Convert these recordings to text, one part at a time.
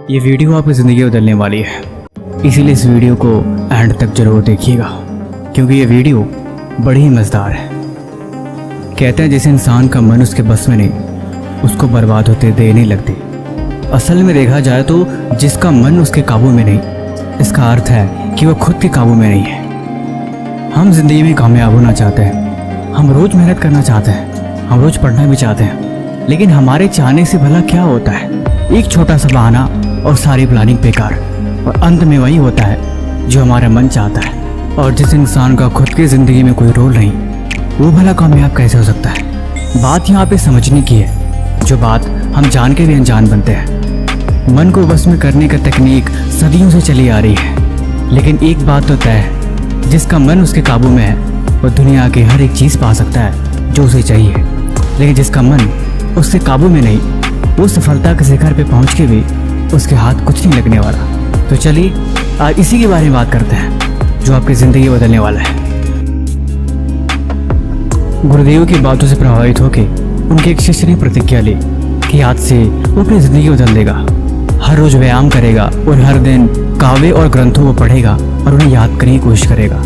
ये वीडियो आपकी ज़िंदगी बदलने वाली है, इसीलिए इस वीडियो को एंड तक जरूर देखिएगा क्योंकि ये वीडियो बड़ी ही मज़ेदार है। कहते हैं जिस इंसान का मन उसके बस में नहीं, उसको बर्बाद होते देर नहीं लगती। असल में देखा जाए तो जिसका मन उसके काबू में नहीं, इसका अर्थ है कि वो खुद के काबू में नहीं है। हम जिंदगी में कामयाब होना चाहते हैं, हम रोज़ मेहनत करना चाहते हैं, हम रोज़ पढ़ना भी चाहते हैं, लेकिन हमारे चाहने से भला क्या होता है? एक छोटा सा बहाना और सारी प्लानिंग बेकार, और अंत में वही होता है जो हमारा मन चाहता है। और जिस इंसान का खुद की ज़िंदगी में कोई रोल नहीं, वो भला कामयाब कैसे हो सकता है? बात यहाँ पे समझने की है, जो बात हम जान के भी अनजान बनते हैं। मन को बस में करने का तकनीक सदियों से चली आ रही है, लेकिन एक बात तो तय है, जिसका मन उसके काबू में है वो दुनिया की हर एक चीज़ पा सकता है जो उसे चाहिए, लेकिन जिसका मन उससे काबू में नहीं, वो सफलता के शिखर पे पहुंच के भी उसके हाथ कुछ नहीं लगने वाला। तो चलिए आज इसी के बारे में बात करते हैं जो आपकी ज़िंदगी बदलने वाला है। गुरुदेव की बातों से प्रभावित होकर उनके एक शिष्य ने प्रतिज्ञा ली कि आज से वो अपनी ज़िंदगी बदल देगा। हर रोज़ व्यायाम करेगा और हर दिन काव्य और ग्रंथों को पढ़ेगा और उन्हें याद करने की कोशिश करेगा।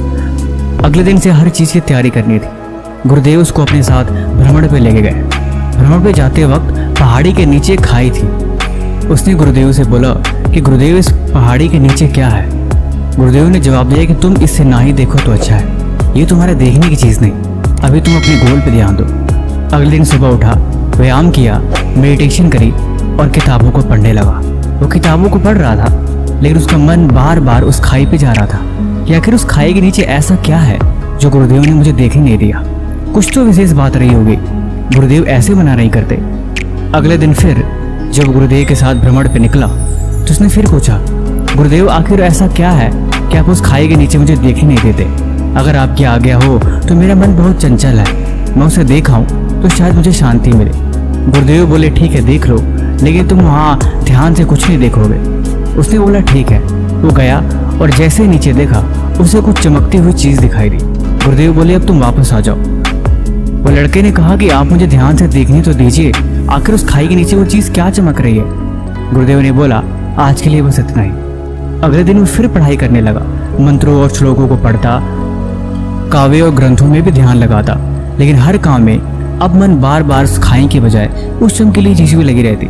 अगले दिन से हर चीज़ की तैयारी करनी थी। गुरुदेव उसको अपने साथ भ्रमण पे लेके गए। भ्रमण पे जाते वक्त पहाड़ी के नीचे खाई थी। उसने गुरुदेव से बोला कि गुरुदेव इस पहाड़ी के नीचे क्या है? गुरुदेव ने जवाब दिया कि तुम इससे ना ही देखो तो अच्छा है, ये तुम्हारे देखने की चीज़ नहीं, अभी तुम अपने गोल पे ध्यान दो। अगले दिन सुबह उठा, व्यायाम किया, मेडिटेशन करी और किताबों को पढ़ने लगा। वो किताबों को पढ़ रहा था, लेकिन उसका मन बार बार उस खाई पे जा रहा था कि आखिर उस खाई के नीचे ऐसा क्या है जो गुरुदेव ने मुझे देखने नहीं दिया। कुछ तो विशेष बात रही होगी, गुरुदेव ऐसे मना नहीं करते। अगले दिन फिर जब गुरुदेव के साथ भ्रमण पे निकला तो उसने फिर पूछा, गुरुदेव आखिर ऐसा क्या है कि आप उस खाई के नीचे मुझे देखने नहीं देते? अगर आपकी आज्ञा हो तो मेरा मन बहुत चंचल है, मैं उसे देखाऊं तो शायद मुझे शांति मिले। गुरुदेव बोले ठीक है देख लो, लेकिन तुम वहाँ ध्यान से कुछ नहीं देखोगे। उसने बोला ठीक है। वो गया और जैसे नीचे देखा उसे कुछ चमकती हुई चीज़ दिखाई दी। गुरुदेव बोले अब तुम वापस आ जाओ। वो लड़के ने कहा कि आप मुझे ध्यान से देखने तो दीजिए, आखिर उस खाई के नीचे वो चीज़ क्या चमक रही है? गुरुदेव ने बोला आज के लिए बस इतना ही। अगले दिन वो फिर पढ़ाई करने लगा, मंत्रों और श्लोकों को पढ़ता, काव्य और ग्रंथों में भी ध्यान लगाता, लेकिन हर काम में अब मन बार बार उस खाई के बजाय उस चमकीली चीज़ में लगी रहती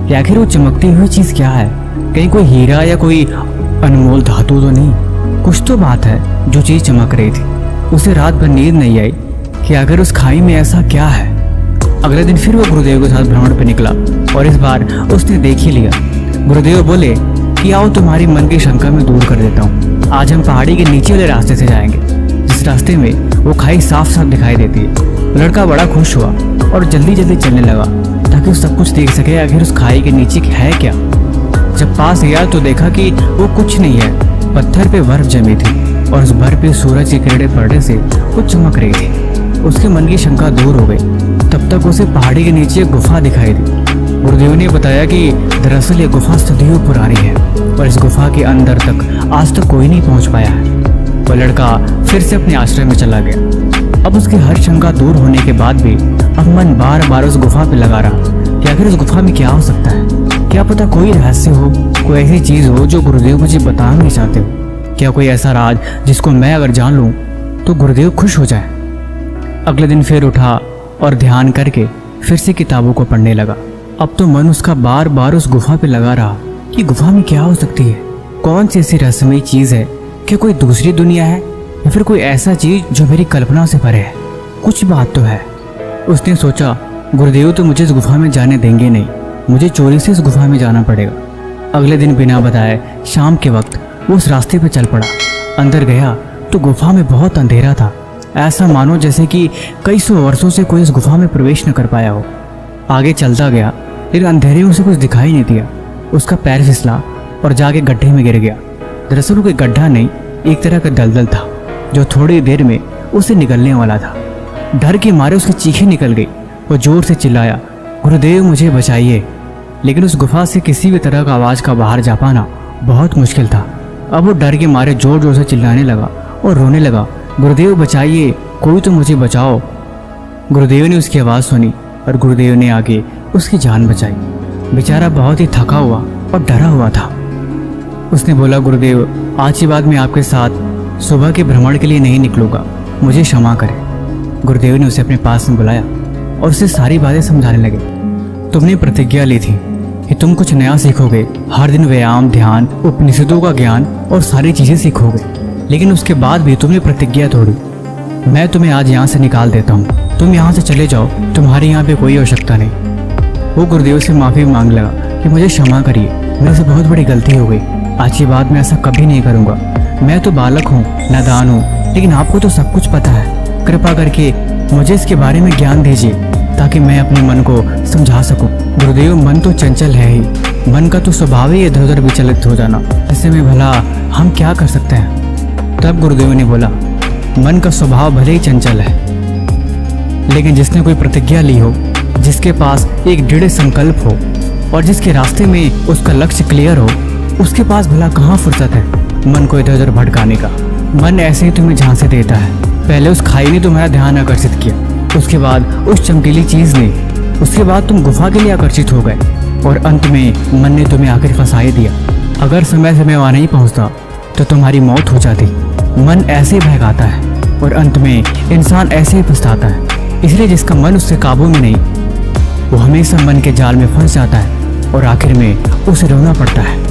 कि आखिर वो चमकती हुई चीज़ क्या है? कहीं कोई हीरा या कोई अनमोल धातु तो नहीं? कुछ तो बात है जो चीज़ चमक रही थी। उसे रात भर नींद नहीं आई कि आखिर उस खाई में ऐसा क्या है। अगले दिन फिर वो गुरुदेव के साथ भ्रमण पे निकला और इस बार उसने देख ही लिया। गुरुदेव बोले कि आओ तुम्हारी मन की शंका में दूर कर देता हूँ, आज हम पहाड़ी के नीचे वाले रास्ते से जाएंगे, जिस रास्ते में वो खाई साफ साफ दिखाई देती है। लड़का बड़ा खुश हुआ और जल्दी जल्दी चलने लगा ताकि वो सब कुछ देख सके आखिर उस खाई के नीचे है क्या। जब पास गया तो देखा कि वो कुछ नहीं है, पत्थर पे बर्फ जमी थी और उस बर्फ पे सूरज की किरणें पड़ने से वो चमक रही थी। उसके मन की शंका दूर हो गई। तब तक उसे पहाड़ी के नीचे एक गुफा दिखाई दी। गुरुदेव ने बताया कि दरअसल ये गुफा सदियों पुरानी है और इस गुफा के अंदर तक आज तक कोई नहीं पहुंच पाया है। वह लड़का फिर से अपने आश्रम में चला गया। अब उसकी हर शंका दूर होने के बाद भी अब मन बार बार उस गुफा पे लगा रहा कि आखिर उस गुफा में क्या हो सकता है। क्या पता कोई रहस्य हो, कोई ऐसी चीज़ हो जो गुरुदेव मुझे बताना नहीं चाहते हो। क्या कोई ऐसा राज जिसको मैं अगर जान लूँ तो गुरुदेव खुश हो जाए। अगले दिन फिर उठा और ध्यान करके फिर से किताबों को पढ़ने लगा। अब तो मन उसका बार बार उस गुफा पे लगा रहा कि गुफा में क्या हो सकती है, कौन सी ऐसी रहस्यमयी चीज़ है, क्या कोई दूसरी दुनिया है या फिर कोई ऐसा चीज़ जो मेरी कल्पना से परे है। कुछ बात तो है। उसने सोचा गुरुदेव तो मुझे इस गुफा में जाने देंगे नहीं, मुझे चोरी से इस गुफा में जाना पड़ेगा। अगले दिन बिना बताए शाम के वक्त वो उस रास्ते पर चल पड़ा। अंदर गया तो गुफा में बहुत अंधेरा था, ऐसा मानो जैसे कि कई सौ वर्षों से कोई इस गुफा में प्रवेश न कर पाया हो। आगे चलता गया लेकिन अंधेरे में उसे कुछ दिखाई नहीं दिया। उसका पैर फिसला और जाके गड्ढे में गिर गया। दरअसल वो कोई गड्ढा नहीं, एक तरह का दलदल था जो थोड़ी देर में उसे निकलने वाला था। डर के मारे उसकी चीखें निकल गई। वो जोर से चिल्लाया, गुरुदेव मुझे बचाइए। लेकिन उस गुफा से किसी भी तरह का आवाज़ का बाहर जा पाना बहुत मुश्किल था। अब वो डर के मारे जोर जोर से चिल्लाने लगा और रोने लगा, गुरुदेव बचाइए, कोई तो मुझे बचाओ। गुरुदेव ने उसकी आवाज़ सुनी और गुरुदेव ने आगे उसकी जान बचाई। बेचारा बहुत ही थका हुआ और डरा हुआ था। उसने बोला, गुरुदेव, आज के बाद मैं आपके साथ सुबह के भ्रमण के लिए नहीं निकलूंगा, मुझे क्षमा करें। गुरुदेव ने उसे अपने पास में बुलाया और उसे सारी बातें समझाने लगे। तुमने प्रतिज्ञा ली थी कि तुम कुछ नया सीखोगे, हर दिन व्यायाम, ध्यान, उपनिषदों का ज्ञान और सारी चीजें सीखोगे, लेकिन उसके बाद भी तुमने प्रतिज्ञा तोड़ी। मैं तुम्हें आज यहाँ से निकाल देता हूँ, तुम यहाँ से चले जाओ, तुम्हारी यहाँ पे कोई आवश्यकता नहीं। वो गुरुदेव से माफी मांग लगा कि मुझे क्षमा करिए, मेरे से बहुत बड़ी गलती हो गई, आज के बाद मैं ऐसा कभी नहीं करूँगा। मैं तो बालक हूँ, नादान हूँ, लेकिन आपको तो सब कुछ पता है। कृपा करके मुझे इसके बारे में ज्ञान दीजिए ताकि मैं अपने मन को समझा सकूं। गुरुदेव, मन तो चंचल है ही, मन का तो स्वभाव ही इधर उधर विचलित हो जाना, ऐसे में भला हम क्या कर सकते हैं। तब गुरुदेव ने बोला, मन का स्वभाव भले ही चंचल है, लेकिन जिसने कोई प्रतिज्ञा ली हो, जिसके पास एक दृढ़ संकल्प हो और जिसके रास्ते में उसका लक्ष्य क्लियर हो, उसके पास भला कहाँ फुर्सत है मन को इधर उधर भटकाने का। मन ऐसे ही तुम्हें झांसे देता है। पहले उस खाई ने तुम्हारा ध्यान आकर्षित किया, उसके बाद उस चमकीली चीज ने, उसके बाद तुम गुफा के लिए आकर्षित हो गए और अंत में मन ने तुम्हें आखिर फंसा ही दिया। अगर समय से मैं वहां नहीं पहुंचता तो तुम्हारी मौत हो जाती। मन ऐसे ही बहकाता है और अंत में इंसान ऐसे ही पछताता है। इसलिए जिसका मन उससे काबू में नहीं, वो हमेशा मन के जाल में फंस जाता है और आखिर में उसे रोना पड़ता है।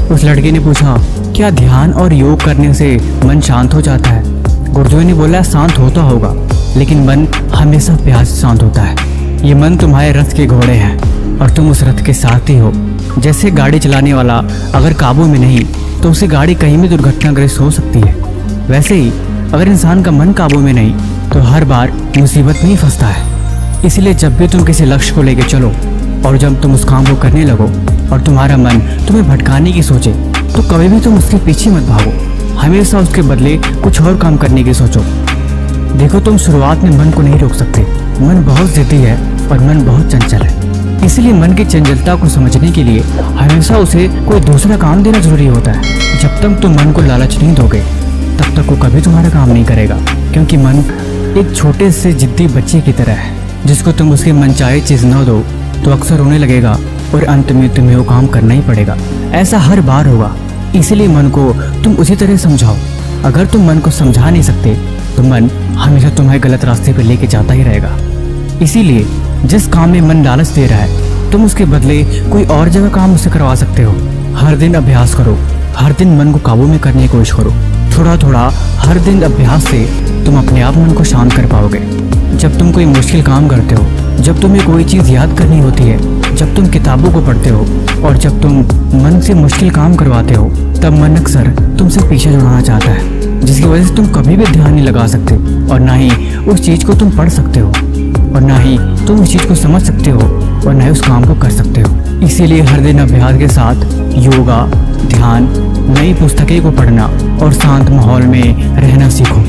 उस लड़के ने पूछा, क्या ध्यान और योग करने से मन शांत हो जाता है? गुरुदेव ने बोला, शांत होता होगा, लेकिन मन हमेशा प्यार से शांत होता है। ये मन तुम्हारे रथ के घोड़े हैं और तुम उस रथ के सारथी हो। जैसे गाड़ी चलाने वाला अगर काबू में नहीं तो उसे गाड़ी कहीं भी दुर्घटनाग्रस्त हो सकती है, वैसे ही अगर इंसान का मन काबू में नहीं तो हर बार मुसीबत में ही फंसता है। इसलिए जब भी तुम किसी लक्ष्य को लेकर चलो और जब तुम उस काम को करने लगो और तुम्हारा मन तुम्हें भटकाने की सोचे, तो कभी भी तुम उसके पीछे मत भागो, हमेशा उसके बदले कुछ और काम करने की सोचो। देखो, तुम शुरुआत में मन को नहीं रोक सकते, मन बहुत जिद्दी है और मन बहुत चंचल है। इसलिए मन की चंचलता को समझने के लिए हमेशा उसे कोई दूसरा काम देना जरूरी होता है। जब तक तुम मन को लालच नहीं दोगे तब तक वो कभी तुम्हारा काम नहीं करेगा, क्योंकि मन एक छोटे से जिद्दी बच्चे की तरह है, जिसको तुम उसकी मनचाही चीज न दो तो अक्सर रोने लगेगा और अंत में तुम्हें वो काम करना ही पड़ेगा। ऐसा हर बार होगा, इसलिए मन को तुम उसी तरह समझाओ। अगर तुम मन को समझा नहीं सकते तो मन हमेशा तुम्हें गलत रास्ते पर लेके जाता ही रहेगा। इसीलिए जिस काम में मन लालच दे रहा है, तुम उसके बदले कोई और जगह काम उससे करवा सकते हो। हर दिन अभ्यास करो, हर दिन मन को काबू में करने की कोशिश करो। थोड़ा थोड़ा हर दिन अभ्यास से तुम अपने आप मन को शांत कर पाओगे। जब तुम कोई मुश्किल काम करते हो, जब तुम्हें कोई चीज़ याद करनी होती है, जब तुम किताबों को पढ़ते हो और जब तुम मन से मुश्किल काम करवाते हो, तब मन अक्सर तुमसे पीछे छुड़ाना चाहता है, जिसकी वजह से तुम कभी भी ध्यान नहीं लगा सकते और ना ही उस चीज़ को तुम पढ़ सकते हो और ना ही तुम उस चीज़ को समझ सकते हो और ना ही उस काम को कर सकते हो। इसीलिए हर दिन अभ्यास के साथ योगा, ध्यान, नई पुस्तकें को पढ़ना और शांत माहौल में रहना सीखो।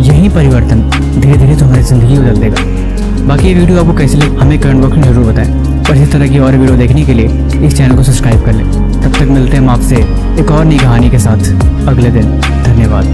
यही परिवर्तन धीरे धीरे तुम्हारी जिंदगी बदल देगा। बाकी ये वीडियो आपको कैसी लगी हमें कमेंट बॉक्स में जरूर बताएं और इस तरह की और वीडियो देखने के लिए इस चैनल को सब्सक्राइब कर लें। तब तक मिलते हैं हम आपसे एक और नई कहानी के साथ अगले दिन। धन्यवाद।